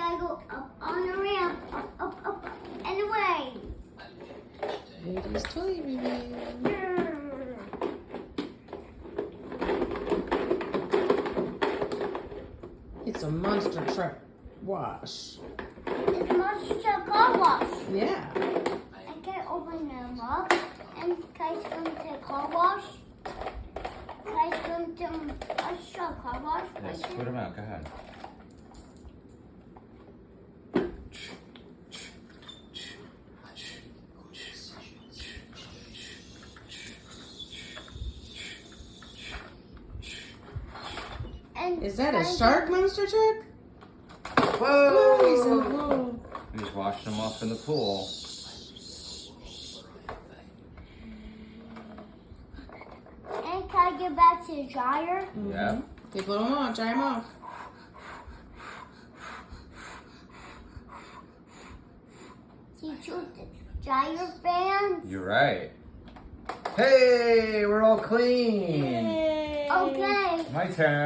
gotta go up on the ramp, up, and away. Rudy's toy review. It's a Monster Tryck wash. It's a Monster Tryck car wash. Yeah. I can open them up and guys come to car wash. Guys come to a car wash. Yes, put them out. Go ahead. And Is that a shark Monster Tryck? Whoa! He's in the pool. He's washing them off in the pool. And can I get back to the dryer? Yeah. Okay, put them on. Dry them off. Teach you the dryer fan. You're right. Hey, we're all clean. Yay! Okay. My turn.